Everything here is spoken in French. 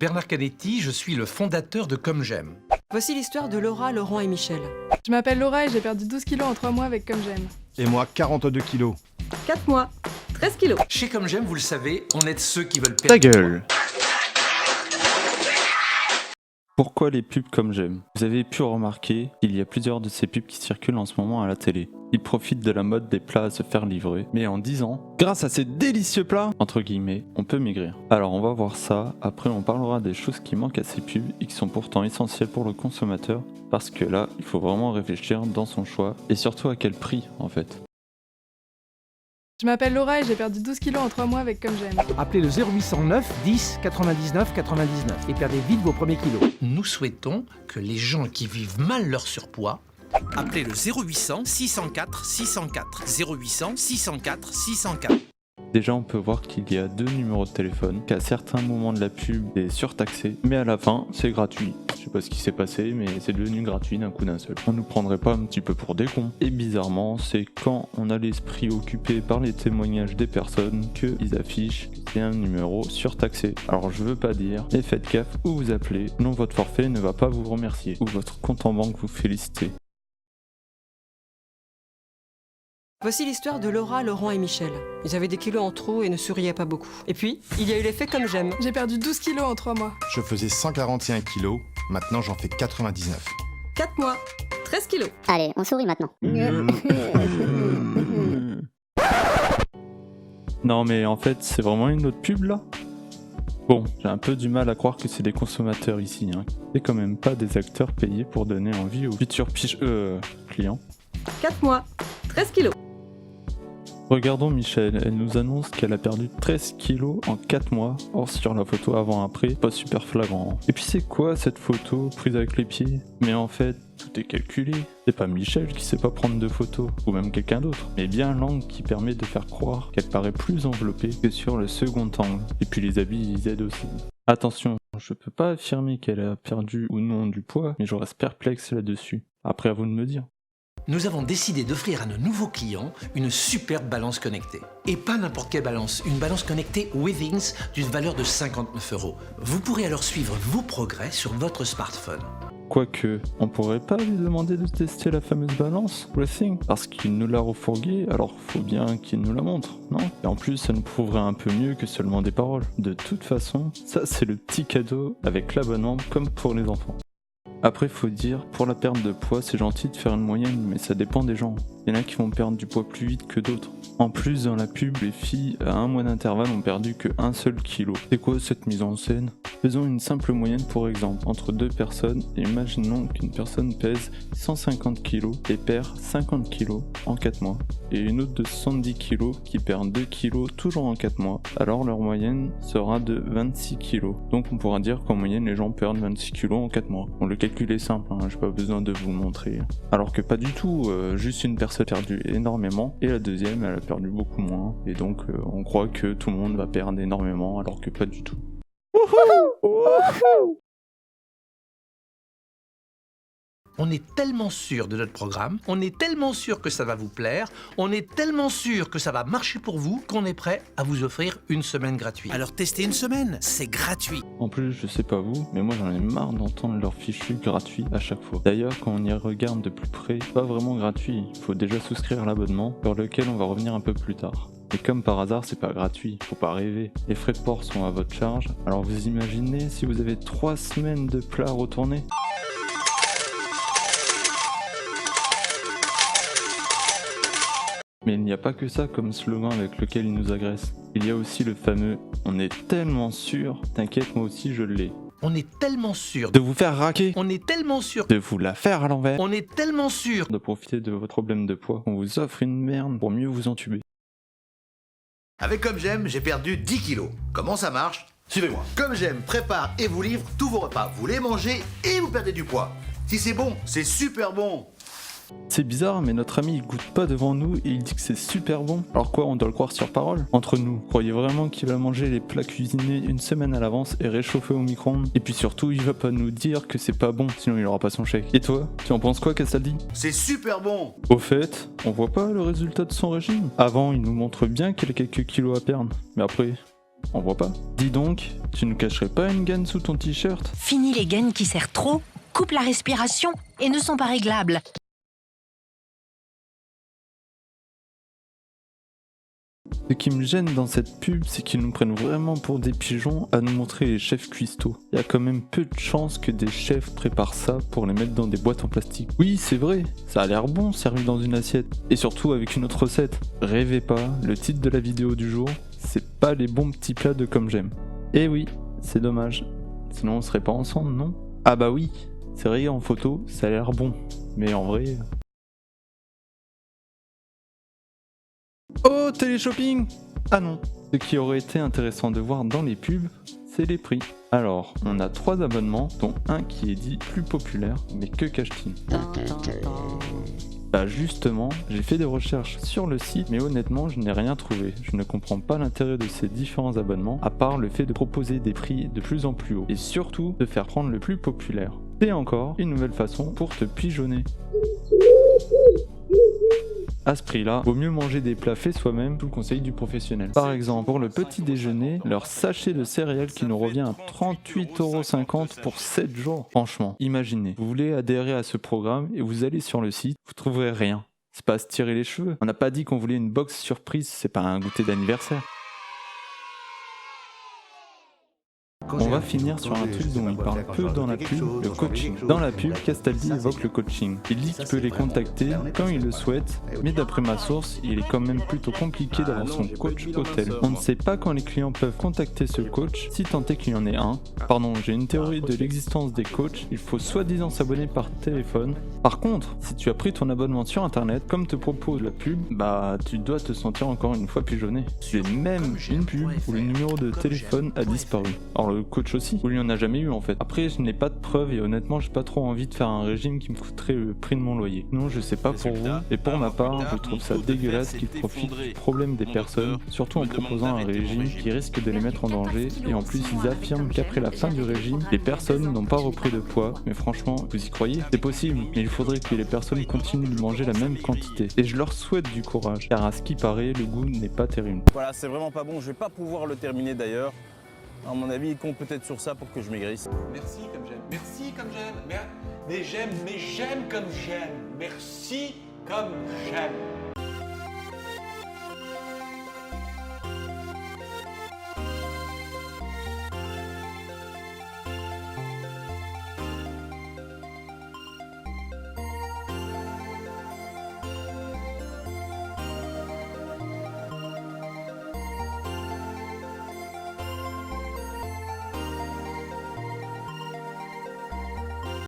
Bernard Canetti, je suis le fondateur de Comme J'aime. Voici l'histoire de Laura, Laurent et Michel. Je m'appelle Laura et j'ai perdu 12 kilos en 3 mois avec Comme J'aime. Et moi, 42 kilos. 4 mois, 13 kilos. Chez Comme J'aime, vous le savez, on aide ceux qui veulent perdre Ta du poids. gueule. Pourquoi les pubs Comme J'aime? Vous avez pu remarquer qu'il y a plusieurs de ces pubs qui circulent en ce moment à la télé. Ils profitent de la mode des plats à se faire livrer, mais en 10 ans, grâce à ces délicieux plats, entre guillemets, on peut maigrir. Alors on va voir ça, après on parlera des choses qui manquent à ces pubs et qui sont pourtant essentielles pour le consommateur, parce que là, il faut vraiment réfléchir dans son choix, et surtout à quel prix en fait. Je m'appelle Laura et j'ai perdu 12 kilos en 3 mois avec Comme J'aime. Appelez le 0809 10 99 99 et perdez vite vos premiers kilos. Nous souhaitons que les gens qui vivent mal leur surpoids appelez le 0800 604 604 0800 604 604. Déjà on peut voir qu'il y a deux numéros de téléphone, qu'à certains moments de la pub est surtaxé, mais à la fin c'est gratuit. Je sais pas ce qui s'est passé, mais c'est devenu gratuit d'un coup d'un seul. On nous prendrait pas un petit peu pour des cons. Et bizarrement, c'est quand on a l'esprit occupé par les témoignages des personnes qu'ils affichent que c'est un numéro surtaxé. Alors je veux pas dire, mais faites gaffe où vous appelez, sinon votre forfait ne va pas vous remercier, ou votre compte en banque vous féliciter. Voici l'histoire de Laura, Laurent et Michel. Ils avaient des kilos en trop et ne souriaient pas beaucoup. Et puis, il y a eu l'effet Comme J'aime. J'ai perdu 12 kilos en 3 mois. Je faisais 141 kilos, maintenant j'en fais 99. 4 mois, 13 kilos. Allez, on sourit maintenant. Non mais en fait c'est vraiment une autre pub là? Bon, j'ai un peu du mal à croire que c'est des consommateurs ici, hein. C'est quand même pas des acteurs payés pour donner envie aux futurs clients. 4 mois, 13 kilos. Regardons Michel, elle nous annonce qu'elle a perdu 13 kilos en 4 mois. Or sur la photo avant-après, pas super flagrant. Et puis c'est quoi cette photo prise avec les pieds? Mais en fait, tout est calculé. C'est pas Michel qui sait pas prendre de photos, ou même quelqu'un d'autre, mais bien l'angle qui permet de faire croire qu'elle paraît plus enveloppée que sur le second angle. Et puis les habits ils aident aussi. Attention, je peux pas affirmer qu'elle a perdu ou non du poids, mais je reste perplexe là-dessus. Après à vous de me dire. Nous avons décidé d'offrir à nos nouveaux clients une superbe balance connectée. Et pas n'importe quelle balance, une balance connectée Withings d'une valeur de 59 €. Vous pourrez alors suivre vos progrès sur votre smartphone. Quoique, on pourrait pas lui demander de tester la fameuse balance, Withings, parce qu'il nous l'a refourguée, alors faut bien qu'il nous la montre, non? Et en plus, ça nous prouverait un peu mieux que seulement des paroles. De toute façon, ça c'est le petit cadeau avec l'abonnement comme pour les enfants. Après faut dire, pour la perte de poids c'est gentil de faire une moyenne, mais ça dépend des gens. Il y en a qui vont perdre du poids plus vite que d'autres. En plus dans la pub, les filles à un mois d'intervalle ont perdu que 1 seul kilo. C'est quoi cette mise en scène? Faisons une simple moyenne pour exemple, entre deux personnes, et imaginons qu'une personne pèse 150 kg et perd 50 kg en 4 mois. Et une autre de 70 kg qui perd 2 kg toujours en 4 mois. Alors leur moyenne sera de 26 kg. Donc on pourra dire qu'en moyenne les gens perdent 26 kg en 4 mois. Bon, le calcul est simple, hein, j'ai pas besoin de vous le montrer. Alors que pas du tout, juste une personne a perdu énormément et la deuxième elle a perdu beaucoup moins. Et donc on croit que tout le monde va perdre énormément alors que pas du tout. On est tellement sûr de notre programme, on est tellement sûr que ça va vous plaire, on est tellement sûr que ça va marcher pour vous qu'on est prêt à vous offrir une semaine gratuite. Alors testez une semaine, c'est gratuit. En plus, je sais pas vous, mais moi j'en ai marre d'entendre leur fichu gratuit à chaque fois. D'ailleurs, quand on y regarde de plus près, c'est pas vraiment gratuit, il faut déjà souscrire à l'abonnement, sur lequel on va revenir un peu plus tard. Et comme par hasard, c'est pas gratuit, faut pas rêver. Les frais de port sont à votre charge, alors vous imaginez si vous avez 3 semaines de plats à retourner? Mais il n'y a pas que ça comme slogan avec lequel ils nous agressent. Il y a aussi le fameux « On est tellement sûr, t'inquiète moi aussi je l'ai ». On est tellement sûr De vous faire raquer, on est tellement sûr de vous la faire à l'envers, on est tellement sûr de profiter de votre problème de poids. On vous offre une merde pour mieux vous entuber. Avec Comme J'aime, j'ai perdu 10 kilos. Comment ça marche? Suivez-moi. Comme J'aime prépare et vous livre tous vos repas. Vous les mangez et vous perdez du poids. Si c'est bon, c'est super bon. C'est bizarre, mais notre ami il goûte pas devant nous et il dit que c'est super bon. Alors quoi, on doit le croire sur parole? Entre nous, croyez vraiment qu'il va manger les plats cuisinés une semaine à l'avance et réchauffer au micro-ondes? Et puis surtout, il va pas nous dire que c'est pas bon, sinon il aura pas son chèque. Et toi, tu en penses quoi, Castaldi? C'est super bon. Au fait, on voit pas le résultat de son régime. Avant, il nous montre bien qu'il a quelques kilos à perdre, mais après, on voit pas. Dis donc, tu ne cacherais pas une gaine sous ton t-shirt? Fini les gaines qui serrent trop, coupent la respiration et ne sont pas réglables. Ce qui me gêne dans cette pub, c'est qu'ils nous prennent vraiment pour des pigeons à nous montrer les chefs cuistots. Il y a quand même peu de chances que des chefs préparent ça pour les mettre dans des boîtes en plastique. Oui, c'est vrai, ça a l'air bon servi dans une assiette. Et surtout avec une autre recette. Rêvez pas, le titre de la vidéo du jour, c'est pas les bons petits plats de Comme J'aime. Eh oui, c'est dommage. Sinon on serait pas ensemble, non? Ah bah oui, c'est vrai, en photo, ça a l'air bon. Mais en vrai... Oh, téléshopping! Ah non. Ce qui aurait été intéressant de voir dans les pubs, c'est les prix. Alors, on a 3 abonnements, dont un qui est dit plus populaire, mais que cache-t-il? Bah justement, j'ai fait des recherches sur le site, mais honnêtement, je n'ai rien trouvé. Je ne comprends pas l'intérêt de ces différents abonnements, à part le fait de proposer des prix de plus en plus hauts, et surtout de faire prendre le plus populaire. C'est encore une nouvelle façon pour te pigeonner. À ce prix-là, vaut mieux manger des plats faits soi-même sous le conseil du professionnel. Par exemple, pour le petit déjeuner, leur sachet de céréales qui nous revient à 38,50€ pour 7 jours. Franchement, imaginez, vous voulez adhérer à ce programme et vous allez sur le site, vous trouverez rien. C'est pas à se tirer les cheveux. On n'a pas dit qu'on voulait une box surprise, c'est pas un goûter d'anniversaire. On va finir sur un truc dont il parle peu dans la pub, le coaching. Dans la pub, Castaldi évoque le coaching. Il dit qu'il peut les contacter quand il le souhaite, mais d'après ma source, il est quand même plutôt compliqué d'avoir son coach hôtel. On ne sait pas quand les clients peuvent contacter ce coach, si tant est qu'il y en ait un. Pardon, j'ai une théorie de l'existence des coachs, il faut soi-disant s'abonner par téléphone. Par contre, si tu as pris ton abonnement sur internet, comme te propose la pub, bah tu dois te sentir encore une fois pigeonné. J'ai même une pub où le numéro de téléphone a disparu. Alors le coach aussi, où il n'y en a jamais eu en fait. Après, je n'ai pas de preuves et honnêtement, j'ai pas trop envie de faire un régime qui me coûterait le prix de mon loyer. Non, je sais pas pour vous, et pour ma part, je trouve ça dégueulasse qu'ils profitent du problème des personnes, surtout en proposant un régime qui risque de les mettre en danger, et en plus ils affirment qu'après la fin du régime, les personnes n'ont pas repris de poids, mais franchement, vous y croyez? C'est possible, mais il faudrait que les personnes continuent de manger la même quantité. Et je leur souhaite du courage, car à ce qui paraît, le goût n'est pas terrible. Voilà, c'est vraiment pas bon, je vais pas pouvoir le terminer d'ailleurs. À mon avis, il compte peut-être sur ça pour que je maigrisse. Merci comme j'aime, merci comme j'aime, mais j'aime comme j'aime, merci comme j'aime.